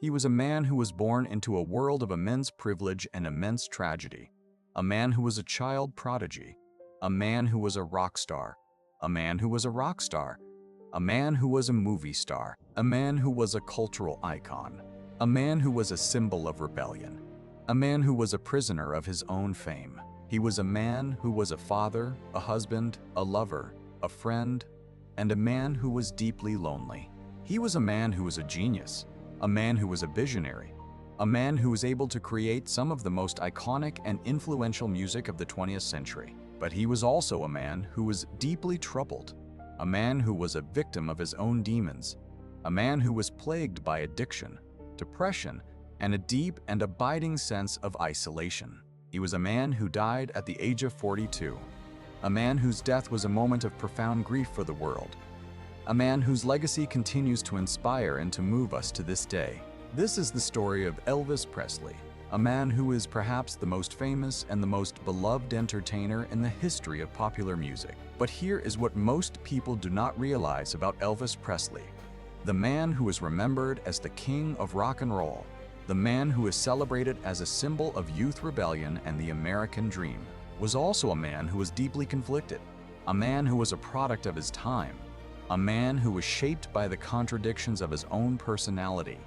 He was a man who was born into a world of immense privilege and immense tragedy. A man who was a child prodigy. A man who was a rock star. A man who was a rock star. A man who was a movie star. A man who was a cultural icon. A man who was a symbol of rebellion. A man who was a prisoner of his own fame. He was a man who was a father, a husband, a lover, a friend, and a man who was deeply lonely. He was a man who was a genius, a man who was a visionary, a man who was able to create some of the most iconic and influential music of the 20th century. But he was also a man who was deeply troubled, a man who was a victim of his own demons, a man who was plagued by addiction, depression, and a deep and abiding sense of isolation. He was a man who died at the age of 42, a man whose death was a moment of profound grief for the world, a man whose legacy continues to inspire and to move us to this day. This is the story of Elvis Presley, a man who is perhaps the most famous and the most beloved entertainer in the history of popular music. But here is what most people do not realize about Elvis Presley. The man who is remembered as the king of rock and roll, the man who is celebrated as a symbol of youth rebellion and the American dream, was also a man who was deeply conflicted, a man who was a product of his time, a man who was shaped by the contradictions of his own personality,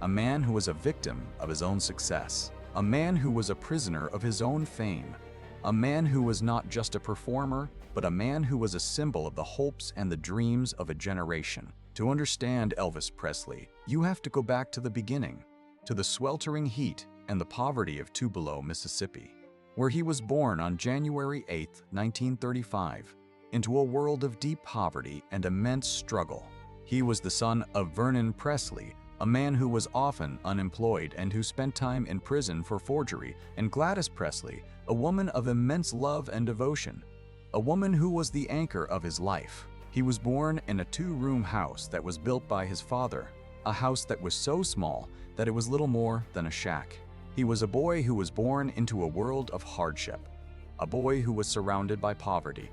a man who was a victim of his own success, a man who was a prisoner of his own fame, a man who was not just a performer, but a man who was a symbol of the hopes and the dreams of a generation. To understand Elvis Presley, you have to go back to the beginning, to the sweltering heat and the poverty of Tupelo, Mississippi, where he was born on January 8, 1935, into a world of deep poverty and immense struggle. He was the son of Vernon Presley, a man who was often unemployed and who spent time in prison for forgery, and Gladys Presley, a woman of immense love and devotion, a woman who was the anchor of his life. He was born in a two-room house that was built by his father, a house that was so small that it was little more than a shack. He was a boy who was born into a world of hardship, a boy who was surrounded by poverty,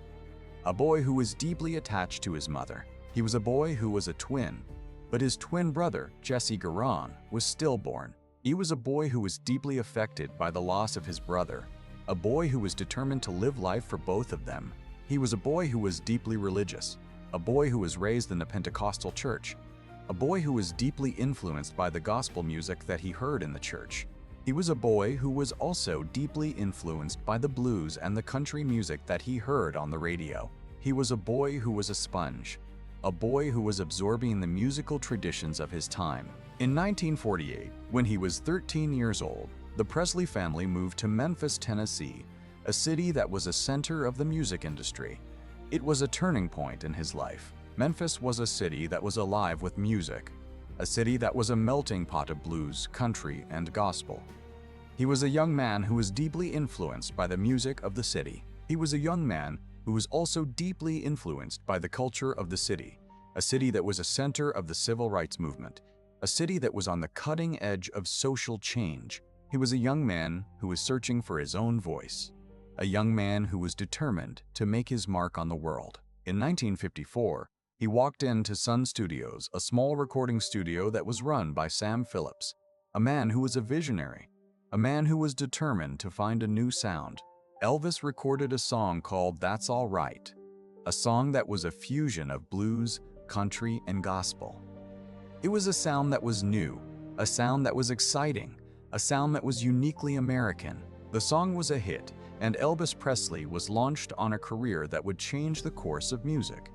a boy who was deeply attached to his mother. He was a boy who was a twin, but his twin brother, Jesse Garon, was stillborn. He was a boy who was deeply affected by the loss of his brother, a boy who was determined to live life for both of them. He was a boy who was deeply religious, a boy who was raised in the Pentecostal church, a boy who was deeply influenced by the gospel music that he heard in the church. He was a boy who was also deeply influenced by the blues and the country music that he heard on the radio. He was a boy who was a sponge, a boy who was absorbing the musical traditions of his time. In 1948, when he was 13 years old, the Presley family moved to Memphis, Tennessee, a city that was a center of the music industry. It was a turning point in his life. Memphis was a city that was alive with music, a city that was a melting pot of blues, country, and gospel. He was a young man who was deeply influenced by the music of the city. He was a young man who was also deeply influenced by the culture of the city, a city that was a center of the civil rights movement, a city that was on the cutting edge of social change. He was a young man who was searching for his own voice, a young man who was determined to make his mark on the world. In 1954, he walked into Sun Studios, a small recording studio that was run by Sam Phillips, a man who was a visionary, a man who was determined to find a new sound. Elvis recorded a song called "That's All Right," a song that was a fusion of blues, country, and gospel. It was a sound that was new, a sound that was exciting, a sound that was uniquely American. The song was a hit, and Elvis Presley was launched on a career that would change the course of music.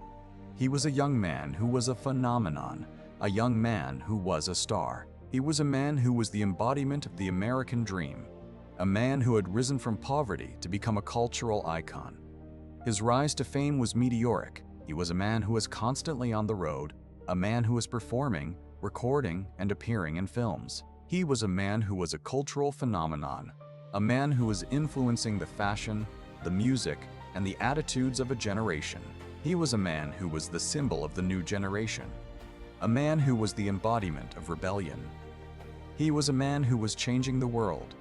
He was a young man who was a phenomenon, a young man who was a star. He was a man who was the embodiment of the American dream, a man who had risen from poverty to become a cultural icon. His rise to fame was meteoric. He was a man who was constantly on the road, a man who was performing, recording, and appearing in films. He was a man who was a cultural phenomenon, a man who was influencing the fashion, the music, and the attitudes of a generation. He was a man who was the symbol of the new generation, a man who was the embodiment of rebellion. He was a man who was changing the world.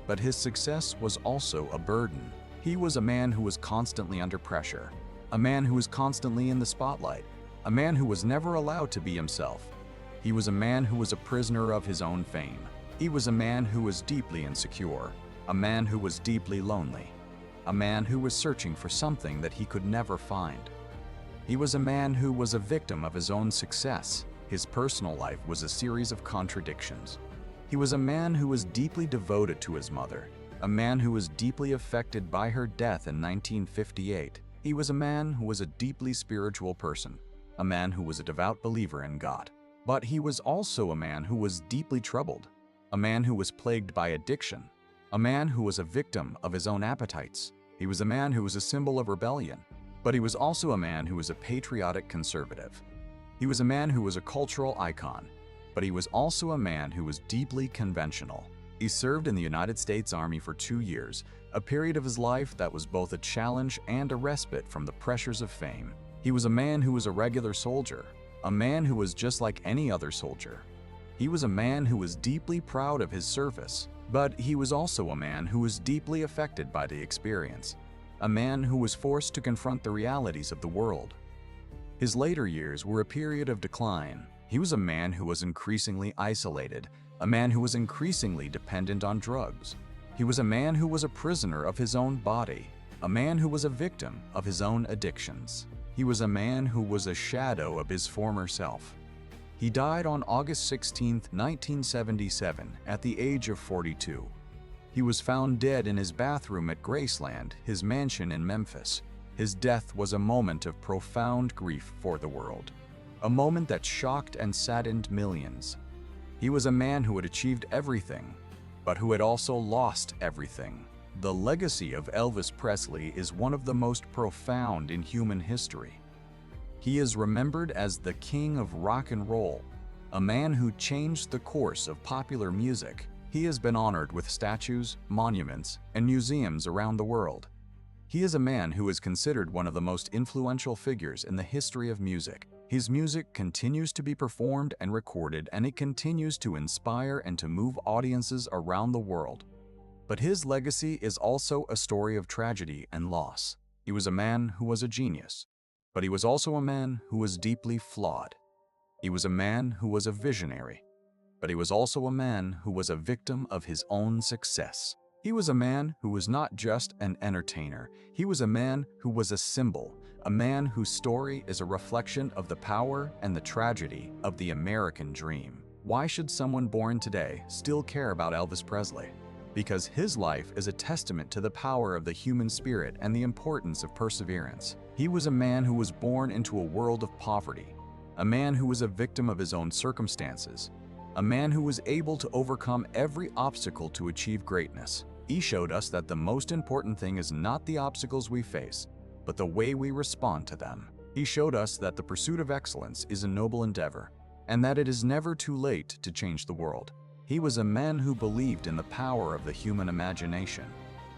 But his success was also a burden. He was a man who was constantly under pressure, a man who was constantly in the spotlight, a man who was never allowed to be himself. He was a man who was a prisoner of his own fame. He was a man who was deeply insecure, a man who was deeply lonely, a man who was searching for something that he could never find. He was a man who was a victim of his own success. His personal life was a series of contradictions. He was a man who was deeply devoted to his mother, a man who was deeply affected by her death in 1958. He was a man who was a deeply spiritual person, a man who was a devout believer in God. But he was also a man who was deeply troubled, a man who was plagued by addiction, a man who was a victim of his own appetites. He was a man who was a symbol of rebellion, but he was also a man who was a patriotic conservative. He was a man who was a cultural icon, but he was also a man who was deeply conventional. He served in the United States Army for 2 years, a period of his life that was both a challenge and a respite from the pressures of fame. He was a man who was a regular soldier, a man who was just like any other soldier. He was a man who was deeply proud of his service, but he was also a man who was deeply affected by the experience, a man who was forced to confront the realities of the world. His later years were a period of decline. He was a man who was increasingly isolated, a man who was increasingly dependent on drugs. He was a man who was a prisoner of his own body, a man who was a victim of his own addictions. He was a man who was a shadow of his former self. He died on August 16, 1977, at the age of 42. He was found dead in his bathroom at Graceland, his mansion in Memphis. His death was a moment of profound grief for the world, a moment that shocked and saddened millions. He was a man who had achieved everything, but who had also lost everything. The legacy of Elvis Presley is one of the most profound in human history. He is remembered as the king of rock and roll, a man who changed the course of popular music. He has been honored with statues, monuments, and museums around the world. He is a man who is considered one of the most influential figures in the history of music. His music continues to be performed and recorded, and it continues to inspire and to move audiences around the world. But his legacy is also a story of tragedy and loss. He was a man who was a genius, but he was also a man who was deeply flawed. He was a man who was a visionary, but he was also a man who was a victim of his own success. He was a man who was not just an entertainer. He was a man who was a symbol, a man whose story is a reflection of the power and the tragedy of the American dream. Why should someone born today still care about Elvis Presley? Because his life is a testament to the power of the human spirit and the importance of perseverance. He was a man who was born into a world of poverty, a man who was a victim of his own circumstances, a man who was able to overcome every obstacle to achieve greatness. He showed us that the most important thing is not the obstacles we face, but the way we respond to them. He showed us that the pursuit of excellence is a noble endeavor, and that it is never too late to change the world. He was a man who believed in the power of the human imagination,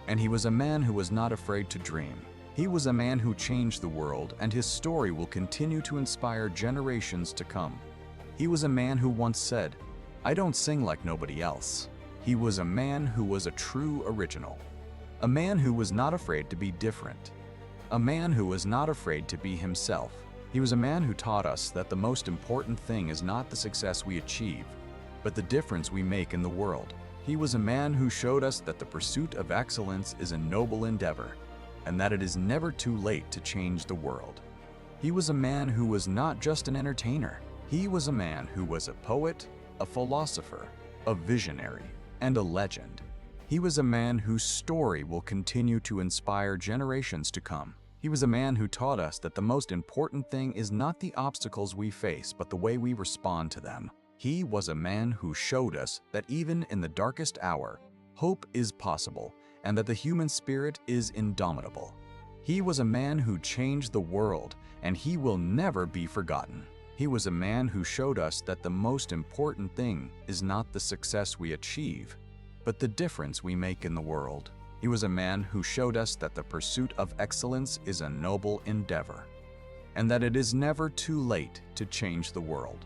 and he was a man who was not afraid to dream. He was a man who changed the world, and his story will continue to inspire generations to come. He was a man who once said, "I don't sing like nobody else." He was a man who was a true original, a man who was not afraid to be different, a man who was not afraid to be himself. He was a man who taught us that the most important thing is not the success we achieve, but the difference we make in the world. He was a man who showed us that the pursuit of excellence is a noble endeavor, and that it is never too late to change the world. He was a man who was not just an entertainer. He was a man who was a poet, a philosopher, a visionary, and a legend. He was a man whose story will continue to inspire generations to come. He was a man who taught us that the most important thing is not the obstacles we face, but the way we respond to them. He was a man who showed us that even in the darkest hour, hope is possible, and that the human spirit is indomitable. He was a man who changed the world, and he will never be forgotten. He was a man who showed us that the most important thing is not the success we achieve, but the difference we make in the world. He was a man who showed us that the pursuit of excellence is a noble endeavor, and that it is never too late to change the world.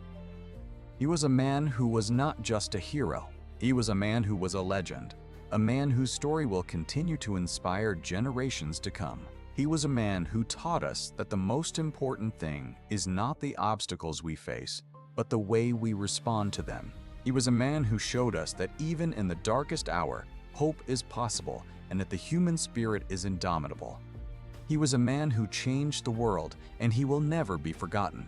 He was a man who was not just a hero. He was a man who was a legend, a man whose story will continue to inspire generations to come. He was a man who taught us that the most important thing is not the obstacles we face, but the way we respond to them. He was a man who showed us that even in the darkest hour, hope is possible and that the human spirit is indomitable. He was a man who changed the world, and he will never be forgotten.